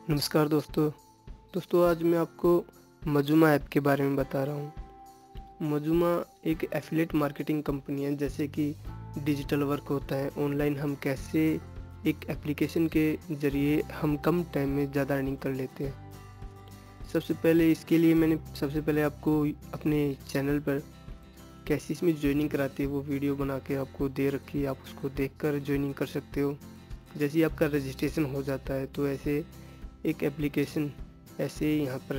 नमस्कार दोस्तों आज मैं आपको मजूमा ऐप के बारे में बता रहा हूँ। मजूमा एक एफिलिएट मार्केटिंग कंपनी है। जैसे कि डिजिटल वर्क होता है ऑनलाइन, हम कैसे एक एप्लीकेशन के ज़रिए हम कम टाइम में ज़्यादा अर्निंग कर लेते हैं। सबसे पहले मैंने आपको अपने चैनल पर कैसे इसमें ज्वाइनिंग कराती है वो वीडियो बना के आपको दे रखी है। आप उसको देखकर ज्वाइनिंग कर सकते हो। जैसे ही आपका रजिस्ट्रेशन हो जाता है तो ऐसे एक एप्लीकेशन ऐसे यहाँ पर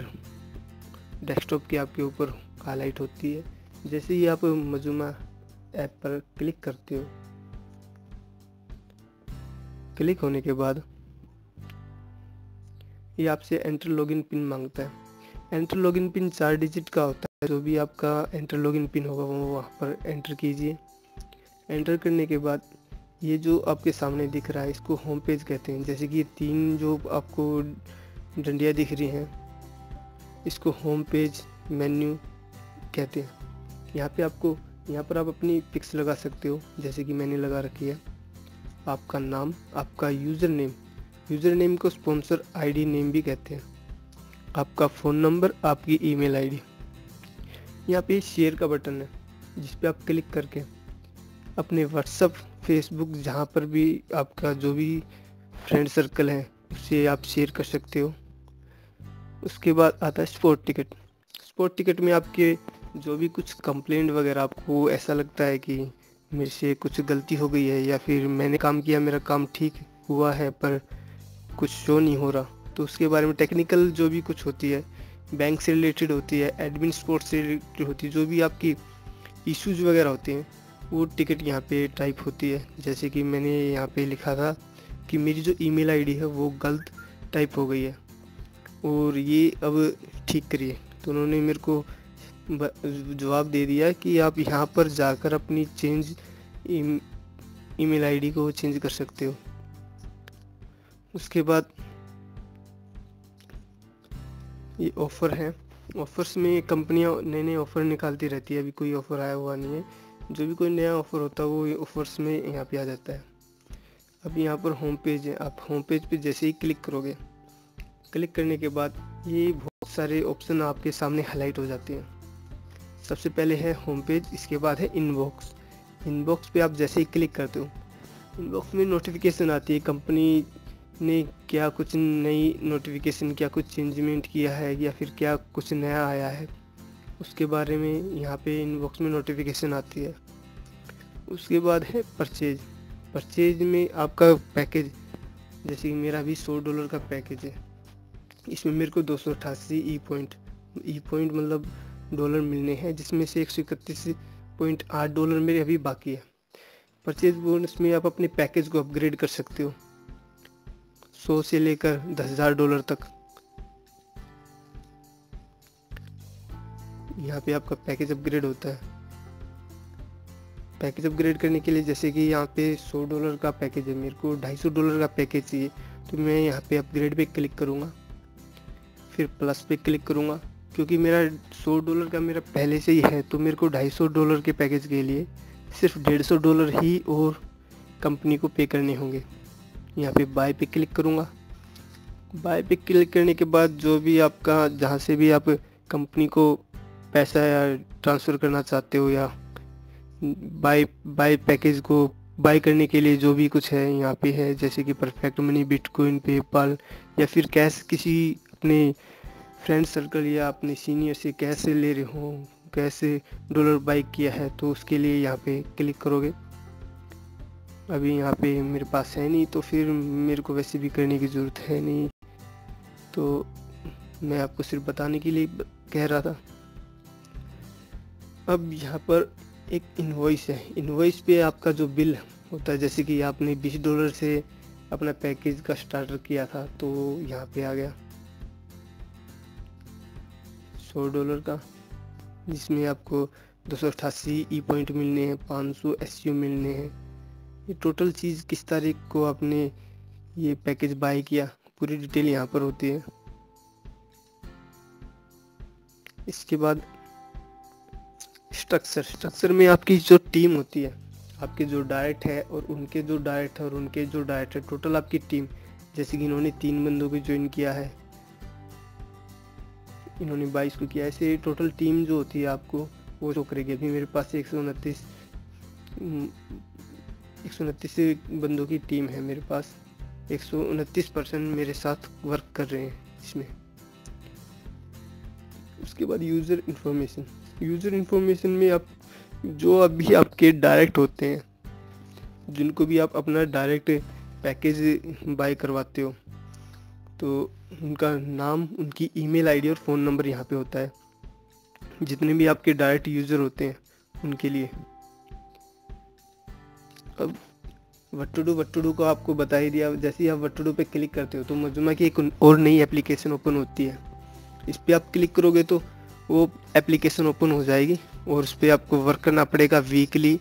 डेस्कटॉप के आपके ऊपर हाईलाइट होती है। जैसे ही आप मजूमा ऐप पर क्लिक करते हो, क्लिक होने के बाद ये आपसे एंटर लॉगिन पिन मांगता है। एंटर लॉगिन पिन 4 डिजिट का होता है। जो भी आपका एंटर लॉगिन पिन होगा वो वहाँ पर एंटर कीजिए। एंटर करने के बाद ये जो आपके सामने दिख रहा है इसको होम पेज कहते हैं। जैसे कि 3 जो आपको डंडियाँ दिख रही हैं इसको होम पेज मेन्यू कहते हैं। यहाँ पर आप अपनी पिक्स लगा सकते हो, जैसे कि मैंने लगा रखी है। आपका नाम, आपका यूज़र नेम को स्पॉन्सर आईडी नेम भी कहते हैं। आपका फ़ोन नंबर, आपकी ईमेल आईडी। यहाँ पे शेयर का बटन है जिस पे आप क्लिक करके अपने व्हाट्सएप, फेसबुक, जहाँ पर भी आपका जो भी फ्रेंड सर्कल है उसे आप शेयर कर सकते हो। उसके बाद आता है स्पॉट टिकट। स्पॉट टिकट में आपके जो भी कुछ कंप्लेंट वगैरह, आपको ऐसा लगता है कि मेरे से कुछ गलती हो गई है या फिर मैंने काम किया, मेरा काम ठीक हुआ है पर कुछ शो नहीं हो रहा, तो उसके बारे में टेक्निकल जो भी कुछ होती है, बैंक से रिलेटेड होती है, एडमिन सपोर्ट से रिलेटेड होती है, जो भी आपकी इश्यूज वगैरह होते हैं वो टिकट यहाँ पे टाइप होती है। जैसे कि मैंने यहाँ पे लिखा था कि मेरी जो ईमेल आईडी है वो गलत टाइप हो गई है और ये अब ठीक करिए। तो उन्होंने मेरे को जवाब दे दिया कि आप यहाँ पर जाकर अपनी ईमेल आईडी को चेंज कर सकते हो। उसके बाद ये ऑफ़र है। ऑफ़र्स में कंपनियाँ नए नए ऑफ़र निकालती रहती है। अभी कोई ऑफ़र आया हुआ नहीं है। जो भी कोई नया ऑफ़र होता है वो ऑफ़र्स में यहाँ पे आ जाता है। अब यहाँ पर होम पेज है। आप होम पेज पे जैसे ही क्लिक करोगे, क्लिक करने के बाद ये बहुत सारे ऑप्शन आपके सामने हाईलाइट हो जाते हैं। सबसे पहले है होम पेज, इसके बाद है इनबॉक्स। इनबॉक्स पे आप जैसे ही क्लिक करते हो, इनबॉक्स में नोटिफिकेशन आती है। कंपनी ने क्या कुछ नई नोटिफिकेशन, क्या कुछ चेंजमेंट किया है या फिर क्या कुछ नया आया है, उसके बारे में यहाँ पे इनबॉक्स में नोटिफिकेशन आती है। उसके बाद है परचेज। परचेज में आपका पैकेज, जैसे कि मेरा भी $100 का पैकेज है। इसमें मेरे को 288 ई पॉइंट मतलब डॉलर मिलने हैं, जिसमें से $131.8 मेरे अभी बाकी है। परचेज बोनस में आप अपने पैकेज को अपग्रेड कर सकते हो 100 से लेकर $10,000 तक। यहाँ पे आपका पैकेज अपग्रेड होता है। पैकेज अपग्रेड करने के लिए, जैसे कि यहाँ पे $100 का पैकेज है, मेरे को $250 का पैकेज चाहिए, तो मैं यहाँ पे अपग्रेड पे क्लिक करूँगा, फिर प्लस पे क्लिक करूँगा। क्योंकि मेरा $100 का मेरा पहले से ही है, तो मेरे को $250 के पैकेज के लिए सिर्फ $150 ही और कंपनी को पे करने होंगे। यहाँ पे बाय पे क्लिक करूँगा। बाय पे क्लिक करने के बाद जो भी आपका, जहाँ से भी आप कंपनी को पैसा या ट्रांसफ़र करना चाहते हो या बाय पैकेज को बाय करने के लिए जो भी कुछ है यहाँ पे है, जैसे कि परफेक्ट मनी, बिटकॉइन, पेपाल या फिर कैश, किसी अपने फ्रेंड सर्कल या अपने सीनियर से कैसे ले रहे हो, कैसे डॉलर बाय किया है, तो उसके लिए यहाँ पे क्लिक करोगे। अभी यहाँ पे मेरे पास है नहीं, तो फिर मेरे को वैसे भी करने की ज़रूरत है नहीं, तो मैं आपको सिर्फ बताने के लिए कह रहा था। अब यहाँ पर एक इनवॉइस है। इनवॉइस पे आपका जो बिल होता है, जैसे कि आपने $20 से अपना पैकेज का स्टार्टर किया था, तो यहाँ पे आ गया $100 का, जिसमें आपको 288 ई पॉइंट मिलने हैं, 500 एसयू मिलने हैं। ये टोटल चीज़ किस तारीख को आपने ये पैकेज बाय किया, पूरी डिटेल यहाँ पर होती है। इसके बाद स्ट्रक्चर में आपकी जो टीम होती है, आपके जो डायरेक्ट है और उनके जो डायरेक्ट है और उनके जो डायरेक्ट है, टोटल आपकी टीम जैसे कि इन्होंने 3 बंदों को ज्वाइन किया है, इन्होंने 22 को किया, ऐसे टोटल टीम जो होती है आपको वो शो करेगी। अभी मेरे पास 129 बंदों की टीम है मेरे पास, 129 पर्सन मेरे साथ वर्क कर रहे हैं इसमें। उसके बाद यूज़र इन्फॉर्मेशन में आप जो अभी आपके डायरेक्ट होते हैं, जिनको भी आप अपना डायरेक्ट पैकेज बाय करवाते हो, तो उनका नाम, उनकी ईमेल आईडी और फ़ोन नंबर यहाँ पे होता है, जितने भी आपके डायरेक्ट यूज़र होते हैं उनके लिए। अब व्हाट टू डू को आपको बता ही दिया। जैसे ही आप व्हाट टू डू पे क्लिक करते हो तो मजूमा की एक और नई एप्लीकेशन ओपन होती है। इस पर आप क्लिक करोगे तो वो एप्लीकेशन ओपन हो जाएगी और उस पर आपको वर्क करना पड़ेगा। वीकली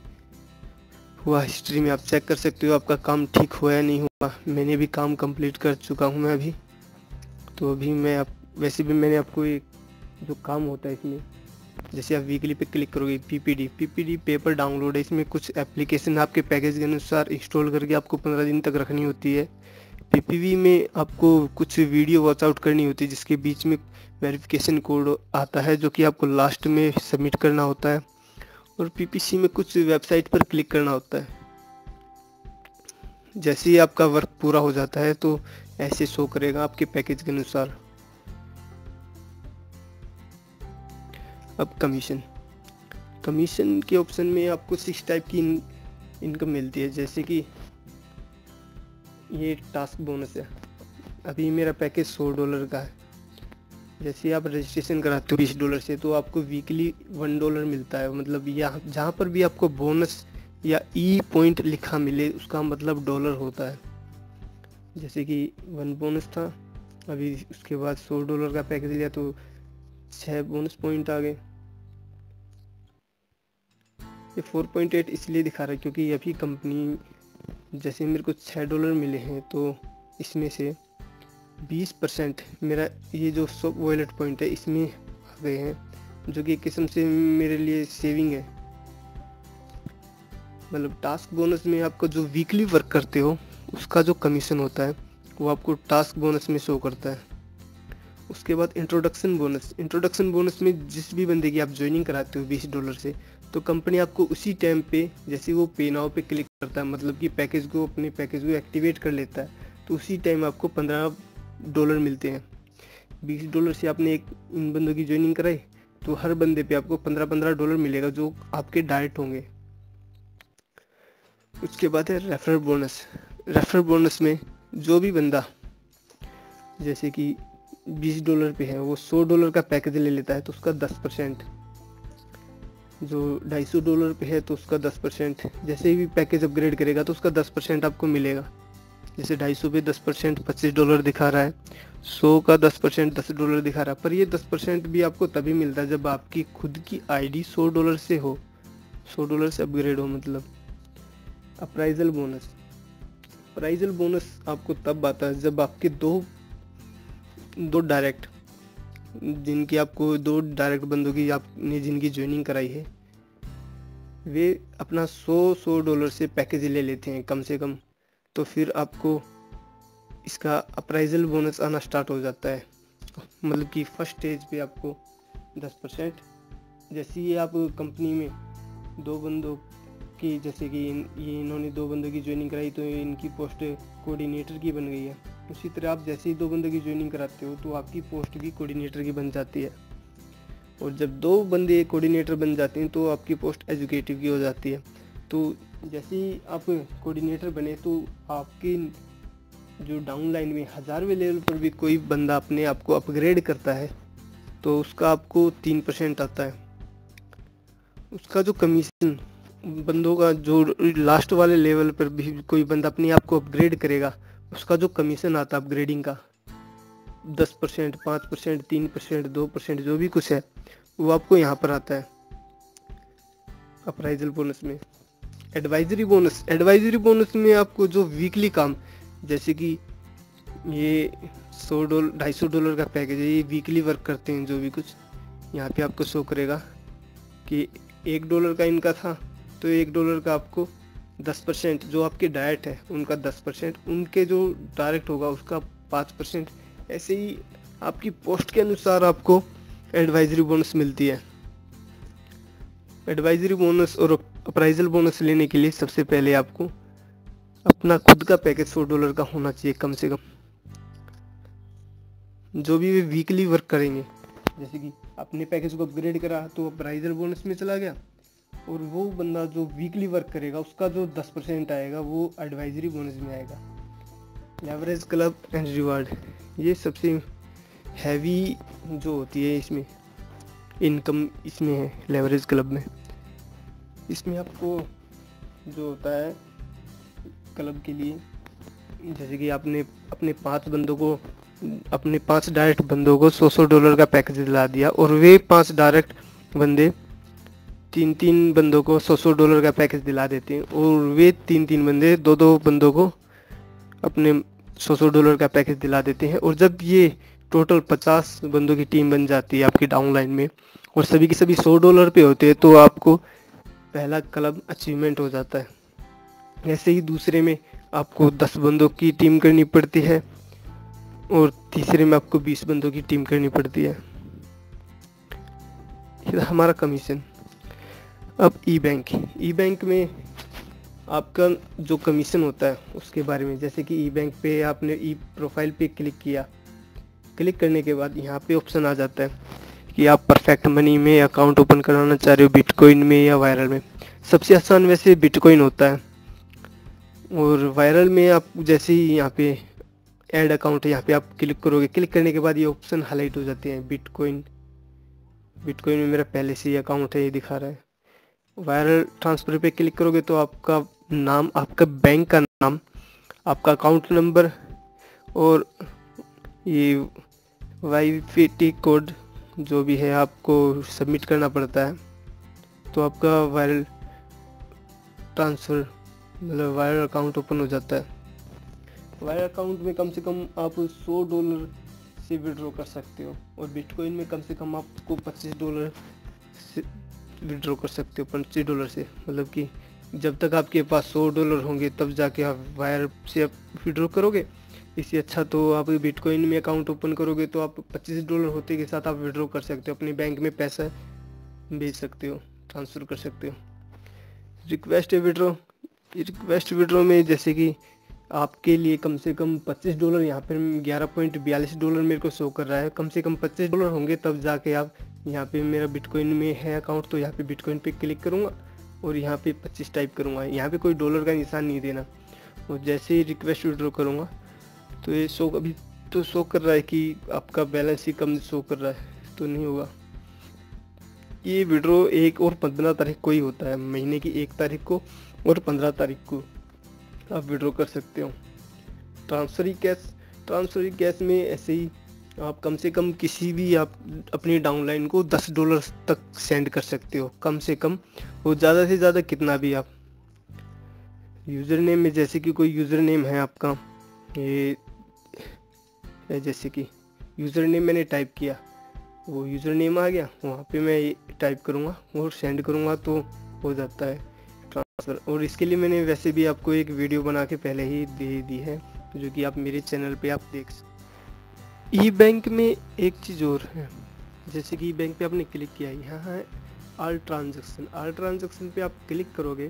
हुआ हिस्ट्री में आप चेक कर सकते हो आपका काम ठीक हुआ या नहीं हुआ। मैंने भी काम कंप्लीट कर चुका हूँ मैं अभी। तो अभी वैसे भी मैंने आपको एक जो काम होता है इसमें, जैसे आप वीकली पे क्लिक करोगे, पीपीडी पेपर डाउनलोड है। इसमें कुछ एप्लीकेशन आपके पैकेज के अनुसार इंस्टॉल करके आपको 15 दिन तक रखनी होती है। पीपीवी में आपको कुछ वीडियो वॉच आउट करनी होती है, जिसके बीच में वेरिफिकेशन कोड आता है जो कि आपको लास्ट में सबमिट करना होता है। और पीपीसी में कुछ वेबसाइट पर क्लिक करना होता है। जैसे ही आपका वर्क पूरा हो जाता है तो ऐसे शो करेगा आपके पैकेज के अनुसार। अब कमीशन के ऑप्शन में आपको 6 टाइप की इनकम मिलती है। जैसे कि ये टास्क बोनस है, अभी मेरा पैकेज $100 का है। जैसे आप रजिस्ट्रेशन कराते हो $20 से तो आपको वीकली $1 मिलता है। मतलब यहाँ जहाँ पर भी आपको बोनस या ई पॉइंट लिखा मिले उसका मतलब डॉलर होता है। जैसे कि 1 बोनस था, अभी उसके बाद $100 का पैकेज लिया तो 6 बोनस पॉइंट आ गए। ये 4.8 इसलिए दिखा रहा है क्योंकि अभी कंपनी, जैसे मेरे को $6 मिले हैं तो इसमें से 20% मेरा ये जो सब वॉलेट पॉइंट है इसमें आ गए हैं, जो कि एक किस्म से मेरे लिए सेविंग है। मतलब टास्क बोनस में आपको जो वीकली वर्क करते हो उसका जो कमीशन होता है वो आपको टास्क बोनस में शो करता है। उसके बाद इंट्रोडक्शन बोनस में जिस भी बंदे की आप ज्वाइनिंग कराते हो $20 से, तो कंपनी आपको उसी टाइम पे, जैसे वो पे नाउ पे क्लिक करता है, मतलब कि अपने पैकेज को एक्टिवेट कर लेता है, तो उसी टाइम आपको $15 मिलते हैं। $20 से आपने इन बंदों की ज्वाइनिंग कराई तो हर बंदे पे आपको $15 मिलेगा जो आपके डायरेक्ट होंगे। उसके बाद है रेफरल बोनस में जो भी बंदा जैसे कि $20 पे है वो $100 का पैकेज ले लेता है तो उसका 10%, जो $250 पे है तो उसका 10%, जैसे भी पैकेज अपग्रेड करेगा तो उसका 10% आपको मिलेगा। जैसे 250 पे 10% $25 दिखा रहा है, 100 का 10% $10 दिखा रहा है। पर ये 10% भी आपको तभी मिलता है जब आपकी खुद की आईडी $100 से हो, $100 से अपग्रेड हो। मतलब अप्राइजल बोनस आपको तब आता है जब आपके दो डायरेक्ट बंदों की आपने जिनकी ज्वाइनिंग कराई है वे अपना $100 से पैकेज ले लेते हैं कम से कम, तो फिर आपको इसका अप्राइजल बोनस आना स्टार्ट हो जाता है। मतलब कि फर्स्ट स्टेज पे आपको 10%। जैसे ही आप कंपनी में 2 बंदों की, जैसे कि इन्होंने 2 बंदों की ज्वाइनिंग कराई तो इनकी पोस्ट कोऑर्डिनेटर की बन गई है। उसी तरह आप जैसे ही 2 बंदों की ज्वाइनिंग कराते हो तो आपकी पोस्ट भी कोऑर्डिनेटर की बन जाती है। और जब 2 बंदे कोऑर्डिनेटर बन जाते हैं तो आपकी पोस्ट एजुकेटिव की हो जाती है। तो जैसे ही आप कोऑर्डिनेटर बने तो आपकी जो डाउन लाइन में 1000वें लेवल पर भी कोई बंदा अपने आप को अपग्रेड करता है तो उसका आपको 3% आता है। उसका जो कमीशन बंदों का, जो लास्ट वाले लेवल पर भी कोई बंदा अपने आप को अपग्रेड करेगा उसका जो कमीशन आता है अपग्रेडिंग का 10%, 5%, 3%, 2% जो भी कुछ है वो आपको यहाँ पर आता है अप्राइजल बोनस में। एडवाइजरी बोनस में आपको जो वीकली काम, जैसे कि ये $250 का पैकेज है, ये वीकली वर्क करते हैं जो भी कुछ, यहाँ पे आपको शो करेगा कि $1 का इनका था तो $1 का आपको 10% जो आपके डायरेक्ट है उनका 10%, उनके जो डायरेक्ट होगा उसका 5%। ऐसे ही आपकी पोस्ट के अनुसार आपको एडवाइजरी बोनस मिलती है। एडवाइजरी बोनस और अप्राइजल बोनस लेने के लिए सबसे पहले आपको अपना खुद का पैकेज $100 का होना चाहिए कम से कम। जो भी वे वीकली वर्क करेंगे, जैसे कि अपने पैकेज को अपग्रेड करा तो अप्राइजल बोनस में चला गया, और वो बंदा जो वीकली वर्क करेगा उसका जो 10% आएगा वो एडवाइजरी बोनस में आएगा। लेवरेज क्लब एंड रिवार्ड, ये सबसे हैवी जो होती है इसमें इनकम इसमें है लेवरेज क्लब में। इसमें आपको जो होता है क्लब के लिए, जैसे कि आपने अपने 5 बंदों को, अपने 5 डायरेक्ट बंदों को $100 का पैकेज दिला दिया, और वे 5 डायरेक्ट बंदे 3 बंदों को $100 का पैकेज दिला देते हैं, और वे 3 बंदे 2 बंदों को अपने $100 का पैकेज दिला देते हैं। और जब ये टोटल 50 बंदों की टीम बन जाती है आपकी डाउनलाइन में, और सभी के सभी $100 पे होते हैं, तो आपको पहला क्लब अचीवमेंट हो जाता है। ऐसे ही दूसरे में आपको 10 बंदों की टीम करनी पड़ती है, और तीसरे में आपको 20 बंदों की टीम करनी पड़ती है। ये हमारा कमीशन। अब ई बैंक में आपका जो कमीशन होता है उसके बारे में, जैसे कि ई बैंक पे आपने ई प्रोफाइल पे क्लिक किया, क्लिक करने के बाद यहाँ पे ऑप्शन आ जाता है कि आप परफेक्ट मनी में अकाउंट ओपन कराना चाह रहे हो, बिटकॉइन में या वायरल में। सबसे आसान वैसे बिटकॉइन होता है, और वायरल में आप जैसे ही यहाँ पे ऐड अकाउंट है यहाँ पे आप क्लिक करोगे, क्लिक करने के बाद ये ऑप्शन हाईलाइट हो जाते हैं। बिटकॉइन में मेरा पहले से ही अकाउंट है, ये दिखा रहा है। वायरल ट्रांसफ़र पे क्लिक करोगे तो आपका नाम, आपका बैंक का नाम, आपका अकाउंट नंबर, और ये वाईपीटी कोड जो भी है आपको सबमिट करना पड़ता है। तो आपका वायरल ट्रांसफ़र मतलब वायरल अकाउंट ओपन हो जाता है। वायरल अकाउंट में कम से कम आप $100 से विड्रॉ कर सकते हो, और बिटकॉइन में कम से कम आपको $25 से विड्रॉ कर सकते हो। $25 से मतलब कि जब तक आपके पास $100 होंगे तब जाके आप वायर से आप विड्रॉ करोगे। इससे अच्छा तो आप बिटकॉइन में अकाउंट ओपन करोगे तो आप $25 होते के साथ आप विड्रॉ कर सकते हो, अपने बैंक में पैसा भेज सकते हो, ट्रांसफ़र कर सकते हो। रिक्वेस्ट विड्रॉ में जैसे कि आपके लिए कम से कम $25 यहाँ पर $11.42 मेरे को शो कर रहा है। कम से कम $25 होंगे तब जाके आप यहाँ पे, मेरा बिटकॉइन में है अकाउंट तो यहाँ पे बिटकॉइन पे क्लिक करूँगा और यहाँ पे 25 टाइप करूँगा। यहाँ पे कोई डॉलर का निशान नहीं देना, और जैसे ही रिक्वेस्ट विड्रॉ करूँगा तो ये अभी तो शो कर रहा है कि आपका बैलेंस ही कम शो कर रहा है, तो नहीं होगा। ये विड्रॉ 1 और 15 तारीख को ही होता है, महीने की 1 तारीख को और 15 तारीख को आप विड्रॉ कर सकते हो। ट्रांसफर कैश में ऐसे ही आप कम से कम किसी भी आप अपनी डाउनलाइन को $10 तक सेंड कर सकते हो, कम से कम, और ज़्यादा से ज़्यादा कितना भी आप। यूज़र नेम में जैसे कि कोई यूज़र नेम है आपका, ये जैसे कि यूज़र नेम मैंने टाइप किया, वो यूज़र नेम आ गया, वहाँ पे मैं टाइप करूँगा और सेंड करूँगा तो हो जाता है ट्रांसफ़र। और इसके लिए मैंने वैसे भी आपको एक वीडियो बना के पहले ही दे दी है, जो कि आप मेरे चैनल पे आप देख सकते। ई बैंक में एक चीज़ और है, जैसे कि ई बैंक पे आपने क्लिक किया, यहाँ है ऑल ट्रांजैक्शन पे आप क्लिक करोगे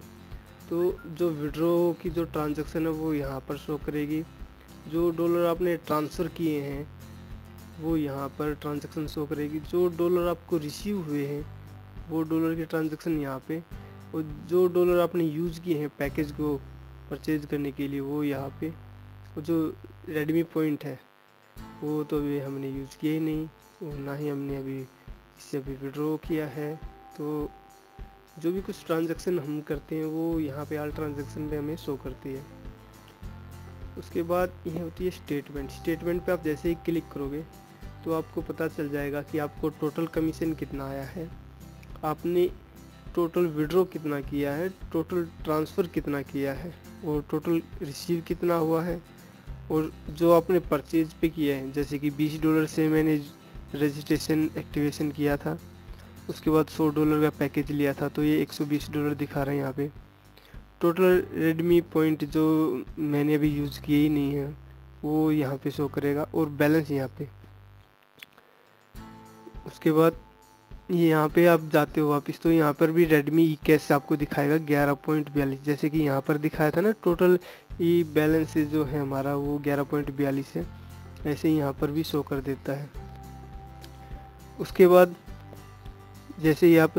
तो जो विड्रॉ की जो ट्रांजैक्शन है वो यहाँ पर शो करेगी। जो डॉलर आपने ट्रांसफ़र किए हैं वो यहाँ पर ट्रांजैक्शन शो करेगी। जो डॉलर आपको रिसीव हुए हैं वो डॉलर की ट्रांजैक्शन यहाँ पे, और जो डॉलर आपने यूज़ किए हैं पैकेज को परचेज करने के लिए वो यहाँ पे। और जो रेडमी पॉइंट है वो तो अभी हमने यूज़ किया ही नहीं, और ना ही हमने अभी इससे अभी विड्रॉ किया है। तो जो भी कुछ ट्रांजैक्शन हम करते हैं वो यहाँ पे ऑल ट्रांजैक्शन पे हमें शो करती है। उसके बाद ये होती है स्टेटमेंट पे आप जैसे ही क्लिक करोगे तो आपको पता चल जाएगा कि आपको टोटल कमीशन कितना आया है, आपने टोटल विड्रॉ कितना किया है, टोटल ट्रांसफ़र कितना किया है, और टोटल रिसीव कितना हुआ है, और जो आपने परचेज पे किया है। जैसे कि $20 से मैंने रजिस्ट्रेशन एक्टिवेशन किया था, उसके बाद $100 का पैकेज लिया था, तो ये $120 दिखा रहे हैं यहाँ पे। टोटल रेडमी पॉइंट जो मैंने अभी यूज़ किए ही नहीं है वो यहाँ पे शो करेगा, और बैलेंस यहाँ पे। उसके बाद ये यहाँ पे आप जाते हो वापस तो यहाँ पर भी रेडमी ई कैश आपको दिखाएगा 11.42, जैसे कि यहाँ पर दिखाया था ना टोटल ई बैलेंस जो है हमारा वो 11.42 है, ऐसे ही यहाँ पर भी शो कर देता है। उसके बाद जैसे ही आप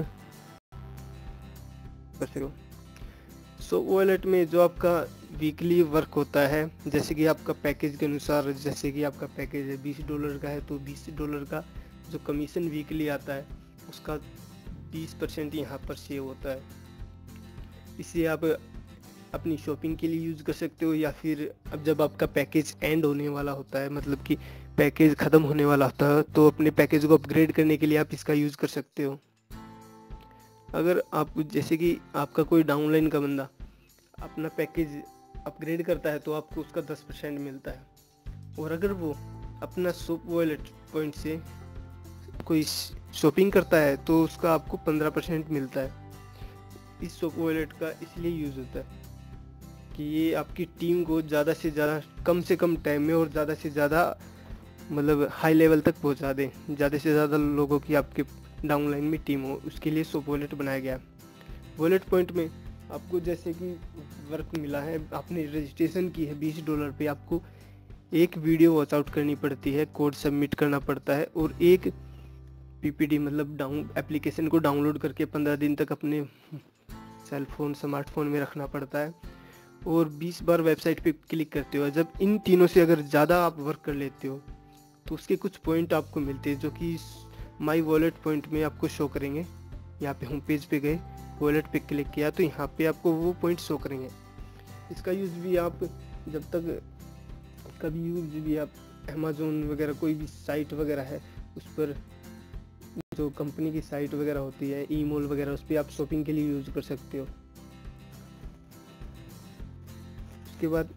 कर सको सो वॉलेट में जो आपका वीकली वर्क होता है, जैसे कि आपका पैकेज के अनुसार, जैसे कि आपका पैकेज है $20 का है तो $20 का जो कमीशन वीकली आता है उसका 20% यहाँ पर सेव होता है। इसे आप अपनी शॉपिंग के लिए यूज़ कर सकते हो, या फिर अब जब आपका पैकेज एंड होने वाला होता है, मतलब कि पैकेज ख़त्म होने वाला होता है, तो अपने पैकेज को अपग्रेड करने के लिए आप इसका यूज़ कर सकते हो। अगर आप जैसे कि आपका कोई डाउनलाइन का बंदा अपना पैकेज अपग्रेड करता है तो आपको उसका 10% मिलता है, और अगर वो अपना शॉप वॉलेट पॉइंट से कोई शॉपिंग करता है तो उसका आपको 15% मिलता है। इस शॉप वॉलेट का इसलिए यूज़ होता है कि ये आपकी टीम को ज़्यादा से ज़्यादा कम से कम टाइम में और ज़्यादा से ज़्यादा मतलब हाई लेवल तक पहुंचा दें, ज़्यादा से ज़्यादा लोगों की आपके डाउनलाइन में टीम हो, उसके लिए शॉप वॉलेट बनाया गया। वॉलेट पॉइंट में आपको जैसे कि वर्क मिला है, आपने रजिस्ट्रेशन की है $20 पे, आपको एक वीडियो वॉच आउट करनी पड़ती है, कोड सबमिट करना पड़ता है, और एक पीपीडी मतलब एप्लीकेशन को डाउनलोड करके 15 दिन तक अपने सेल फोन स्मार्टफोन में रखना पड़ता है, और 20 बार वेबसाइट पे क्लिक करते हो। जब इन तीनों से अगर ज़्यादा आप वर्क कर लेते हो तो उसके कुछ पॉइंट आपको मिलते हैं, जो कि माई वॉलेट पॉइंट में आपको शो करेंगे। यहाँ पे होम पेज पे गए, वॉलेट पे क्लिक किया तो यहाँ पे आपको वो पॉइंट शो करेंगे। इसका यूज़ भी आप जब तक कभी यूज़ भी आप अमेज़ोन वगैरह कोई भी साइट वगैरह है उस पर, जो कंपनी की साइट वगैरह होती है ई मॉल वगैरह, उस पर आप शॉपिंग के लिए यूज़ कर सकते हो। उसके बाद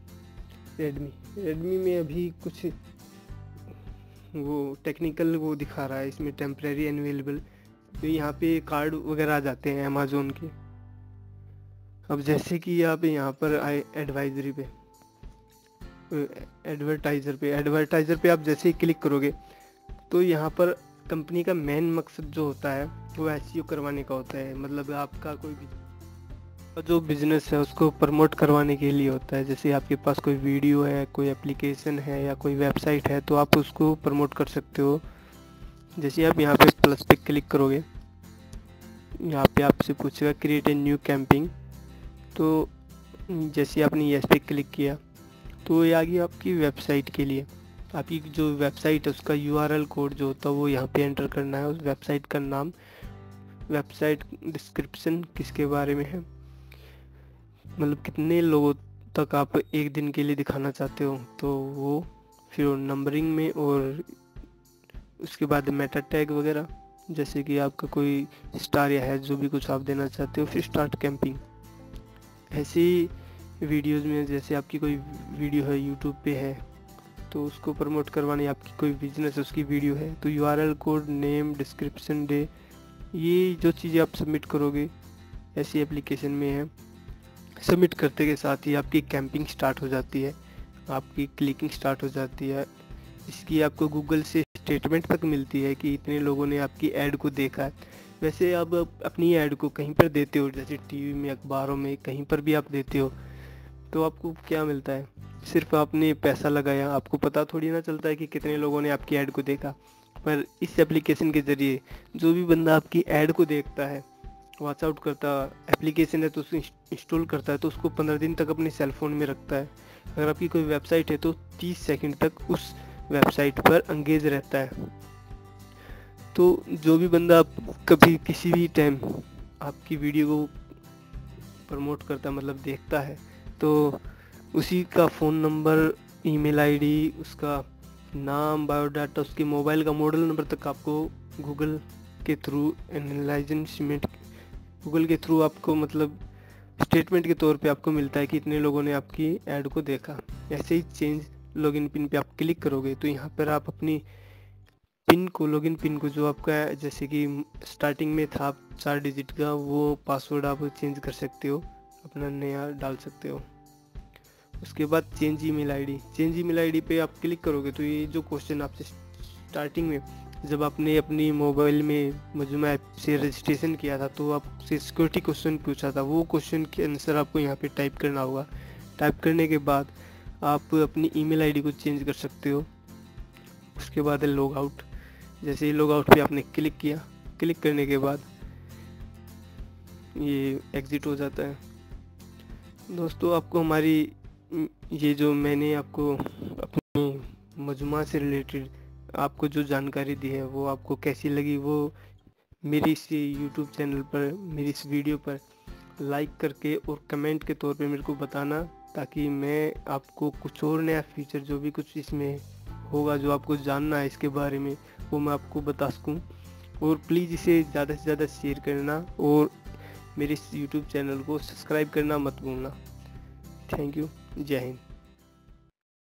रेडमी में अभी कुछ वो टेक्निकल वो दिखा रहा है, इसमें टेम्परेरी अनअवेलेबल, तो यहाँ पे कार्ड वगैरह आ जाते हैं अमेज़ोन के। अब जैसे कि आप यहाँ पर आए एडवाइजरी पे, एडवर्टाइज़र पे आप जैसे ही क्लिक करोगे तो यहाँ पर कंपनी का मेन मकसद जो होता है वो एसईओ करवाने का होता है, मतलब आपका कोई भी जो बिजनेस है उसको प्रमोट करवाने के लिए होता है। जैसे आपके पास कोई वीडियो है, कोई एप्लीकेशन है या कोई वेबसाइट है तो आप उसको प्रमोट कर सकते हो। जैसे आप यहाँ पे प्लस पे क्लिक करोगे, यहाँ पे आपसे पूछेगा क्रिएट ए न्यू कैंपेन, तो जैसे आपने यस पे क्लिक किया तो ये आ गई आपकी वेबसाइट के लिए। आपकी जो वेबसाइट है उसका URL कोड जो होता है वो यहाँ पे एंटर करना है, उस वेबसाइट का नाम, वेबसाइट डिस्क्रिप्शन किसके बारे में है, मतलब कितने लोगों तक आप एक दिन के लिए दिखाना चाहते हो तो वो, फिर नंबरिंग में, और उसके बाद मेटा टैग वगैरह, जैसे कि आपका कोई स्टार या है जो भी कुछ आप देना चाहते हो, फिर स्टार्ट कैंपिंग। ऐसी वीडियोस में जैसे आपकी कोई वीडियो है यूट्यूब पे है तो उसको प्रमोट करवाने, आपकी कोई बिजनेस है उसकी वीडियो है तो URL code, name, description day, ये जो चीज़ें आप सबमिट करोगे ऐसी एप्लीकेशन में है। सबमिट करते के साथ ही आपकी कैंपिंग स्टार्ट हो जाती है, आपकी क्लिकिंग स्टार्ट हो जाती है। इसकी आपको गूगल से स्टेटमेंट तक मिलती है कि इतने लोगों ने आपकी ऐड को देखा है। वैसे आप अपनी ऐड को कहीं पर देते हो, जैसे टीवी में, अखबारों में, कहीं पर भी आप देते हो तो आपको क्या मिलता है, सिर्फ आपने पैसा लगाया, आपको पता थोड़ी ना चलता है कि कितने लोगों ने आपकी ऐड को देखा। पर इस एप्लीकेशन के ज़रिए जो भी बंदा आपकी ऐड को देखता है, वॉच आउट करता, एप्लीकेशन है तो उसको इंस्टॉल करता है तो उसको 15 दिन तक अपने सेल फोन में रखता है। अगर आपकी कोई वेबसाइट है तो 30 सेकंड तक उस वेबसाइट पर एंगेज रहता है। तो जो भी बंदा कभी किसी भी टाइम आपकी वीडियो को प्रमोट करता, मतलब देखता है, तो उसी का फ़ोन नंबर, ईमेल आईडी, उसका नाम, बायोडाटा, उसके मोबाइल का मॉडल नंबर तक आपको गूगल के थ्रू गूगल के थ्रू आपको मतलब स्टेटमेंट के तौर पे आपको मिलता है कि इतने लोगों ने आपकी ऐड को देखा। ऐसे ही चेंज लॉगिन पिन पे आप क्लिक करोगे तो यहाँ पर आप अपनी पिन को, लॉगिन पिन को, जो आपका जैसे कि स्टार्टिंग में था 4 डिजिट का, वो पासवर्ड आप चेंज कर सकते हो अपना नया डाल सकते हो। उसके बाद change email ID, change email ID पे आप क्लिक करोगे तो ये जो क्वेश्चन आपसे स्टार्टिंग में जब आपने अपनी मोबाइल में मजमा ऐप से रजिस्ट्रेशन किया था तो आपसे सिक्योरिटी क्वेश्चन पूछा था, वो क्वेश्चन के आंसर आपको यहाँ पे टाइप करना होगा। टाइप करने के बाद आप अपनी ईमेल आईडी को चेंज कर सकते हो। उसके बाद है लॉग आउट, जैसे ही लॉग आउट पे आपने क्लिक किया, क्लिक करने के बाद ये एग्ज़िट हो जाता है। दोस्तों आपको हमारी ये जो मैंने आपको अपनी मजमा से रिलेटेड आपको जो जानकारी दी है वो आपको कैसी लगी, वो मेरी इस यूट्यूब चैनल पर मेरी इस वीडियो पर लाइक करके और कमेंट के तौर पे मेरे को बताना, ताकि मैं आपको कुछ और नया फीचर जो भी कुछ इसमें होगा जो आपको जानना है इसके बारे में वो मैं आपको बता सकूं। और प्लीज़ इसे ज़्यादा से ज़्यादा शेयर करना और मेरे इस यूट्यूब चैनल को सब्सक्राइब करना मत भूलना। Thank you. जय हिंद।